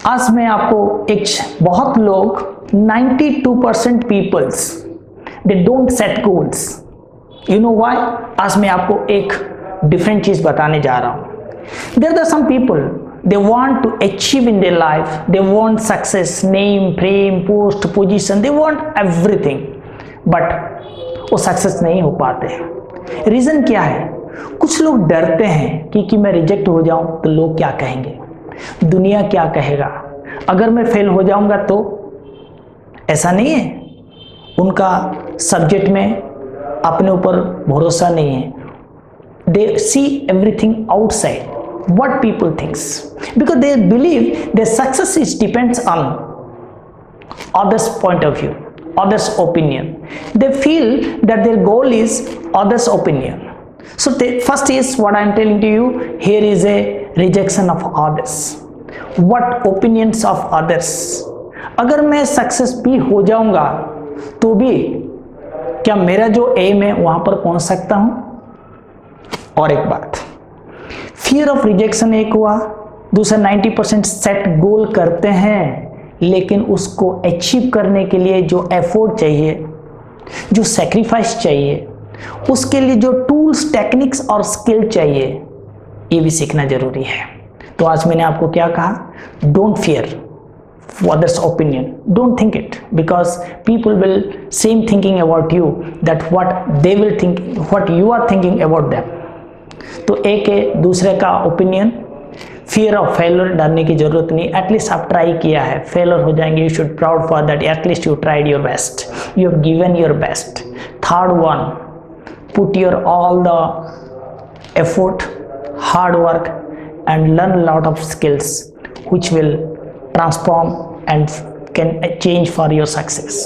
आज मैं आपको बहुत लोग 92% peoples they don't set goals. You know why? आज मैं आपको एक डिफरेंट चीज बताने जा रहा हूं। There are some people they want to achieve in their life, they want success, name, fame, post, position, they want everything, but वो सक्सेस नहीं हो पाते। रीजन क्या है? कुछ लोग डरते हैं कि मैं रिजेक्ट हो जाऊं तो लोग क्या कहेंगे, दुनिया क्या कहेगा, अगर मैं फेल हो जाऊंगा तो। ऐसा नहीं है, उनका सब्जेक्ट में अपने ऊपर भरोसा नहीं है। They see everything outside, what people thinks, because they believe their success is depends on others point of view, others opinion. They feel that their goal is others opinion. So first is what I am telling to you, here is a rejection of others, what opinions of others. अगर मैं success भी हो जाऊंगा तो भी क्या मेरा जो एम है वहां पर पहुंच सकता हूं? और एक बात, फियर ऑफ रिजेक्शन एक हुआ, दूसरा 90% सेट गोल करते हैं लेकिन उसको अचीव करने के लिए जो एफर्ट चाहिए, जो सेक्रीफाइस चाहिए, उसके लिए जो टूल्स, टेक्निक्स और स्किल चाहिए, ये भी सीखना जरूरी है। तो आज मैंने आपको क्या कहा? Don't fear others opinion, don't think it, because people will same thinking about you, that what they will think, what you are thinking about them. तो एक है दूसरे का ओपिनियन, फियर ऑफ फेलियर, डरने की जरूरत नहीं। एटलीस्ट आप ट्राई किया है, फेलियर हो जाएंगे, you should proud for that, at least you tried your best, you have given your best. Third one, put your all the effort, hard work and learn a lot of skills which will transform and can change for your success.